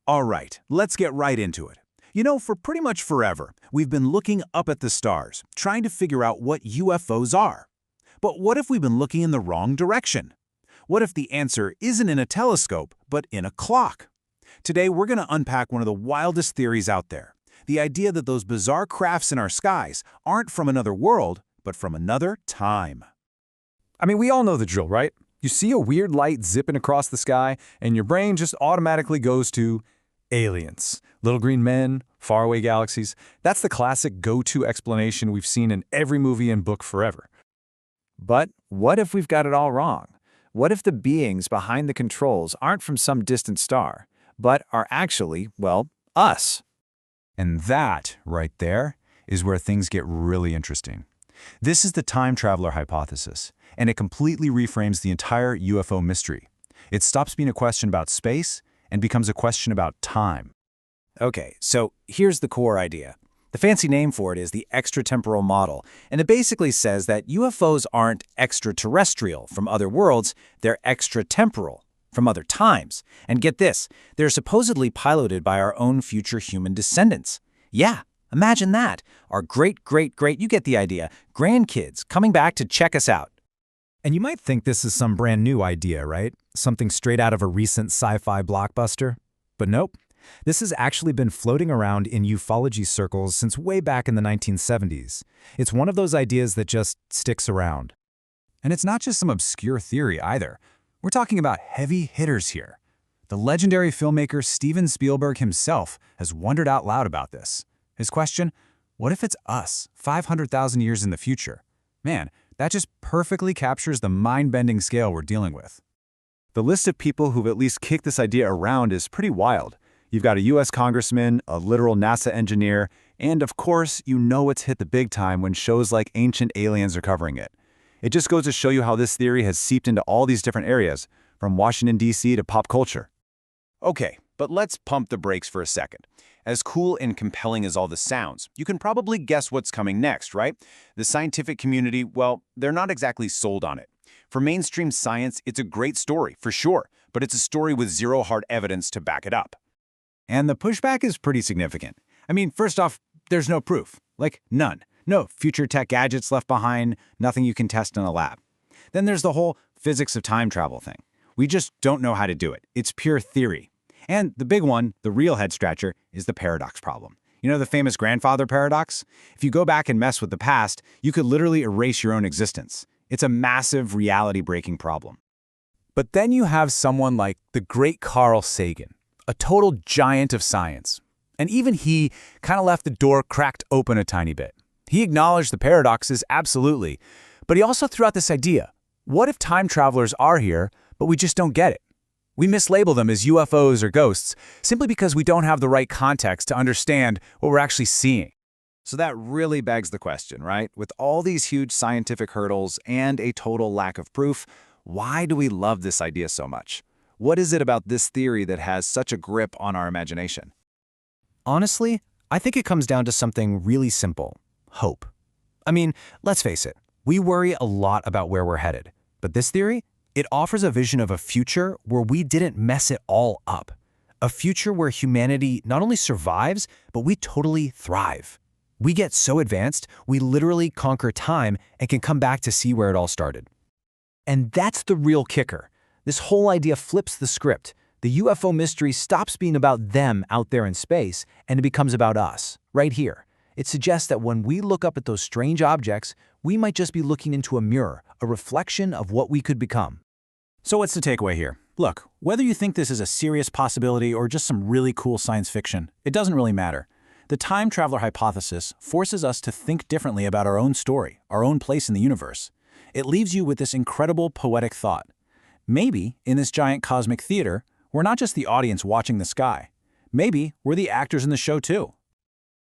All right, let's get right into it. You know, for pretty much forever, we've been looking up at the stars, trying to figure out what UFOs are. But what if we've been looking in the wrong direction? What if the answer isn't in a telescope, but in a clock? Today, we're going to unpack one of the wildest theories out there. The idea that those bizarre crafts in our skies aren't from another world, but from another time. I mean, we all know the drill, right? You see a weird light zipping across the sky, and your brain just automatically goes to aliens. Little green men, faraway galaxies. That's the classic go-to explanation we've seen in every movie and book forever. But what if we've got it all wrong? What if the beings behind the controls aren't from some distant star, but are actually, well, us? And that, right there, is where things get really interesting. This is the time traveler hypothesis, and it completely reframes the entire UFO mystery. It stops being a question about space and becomes a question about time. Okay, so here's the core idea. The fancy name for it is the extratemporal model, and it basically says that UFOs aren't extraterrestrial from other worlds, they're extratemporal from other times. And get this, they're supposedly piloted by our own future human descendants. Yeah, imagine that. Our great-great-great, you get the idea, grandkids coming back to check us out. And you might think this is some brand new idea, right? Something straight out of a recent sci-fi blockbuster. But nope. This has actually been floating around in ufology circles since way back in the 1970s. It's one of those ideas that just sticks around. And it's not just some obscure theory either. We're talking about heavy hitters here. The legendary filmmaker Steven Spielberg himself has wondered out loud about this. His question, what if it's us, 500,000 years in the future? Man, that just perfectly captures the mind-bending scale we're dealing with. The list of people who've at least kicked this idea around is pretty wild. You've got a US congressman, a literal NASA engineer, and of course, you know it's hit the big time when shows like Ancient Aliens are covering it. It just goes to show you how this theory has seeped into all these different areas, from Washington, D.C. to pop culture. Okay, but let's pump the brakes for a second. As cool and compelling as all this sounds, you can probably guess what's coming next, right? The scientific community, well, they're not exactly sold on it. For mainstream science, it's a great story, for sure, but it's a story with zero hard evidence to back it up. And the pushback is pretty significant. I mean, first off, there's no proof. Like, none. No future tech gadgets left behind, nothing you can test in a lab. Then there's the whole physics of time travel thing. We just don't know how to do it. It's pure theory. And the big one, the real head-scratcher, is the paradox problem. You know the famous grandfather paradox? If you go back and mess with the past, you could literally erase your own existence. It's a massive reality-breaking problem. But then you have someone like the great Carl Sagan, a total giant of science. And even he kind of left the door cracked open a tiny bit. He acknowledged the paradoxes, absolutely, but he also threw out this idea. What if time travelers are here, but we just don't get it? We mislabel them as UFOs or ghosts simply because we don't have the right context to understand what we're actually seeing. So that really begs the question, right? With all these huge scientific hurdles and a total lack of proof, why do we love this idea so much? What is it about this theory that has such a grip on our imagination? Honestly, I think it comes down to something really simple. Hope. I mean, let's face it, we worry a lot about where we're headed. But this theory, it offers a vision of a future where we didn't mess it all up. A future where humanity not only survives, but we totally thrive. We get so advanced, we literally conquer time and can come back to see where it all started. And that's the real kicker. This whole idea flips the script. The UFO mystery stops being about them out there in space, and it becomes about us, right here. It suggests that when we look up at those strange objects, we might just be looking into a mirror, a reflection of what we could become. So what's the takeaway here? Look, whether you think this is a serious possibility or just some really cool science fiction, it doesn't really matter. The time traveler hypothesis forces us to think differently about our own story, our own place in the universe. It leaves you with this incredible poetic thought. Maybe, in this giant cosmic theater, we're not just the audience watching the sky. Maybe we're the actors in the show too.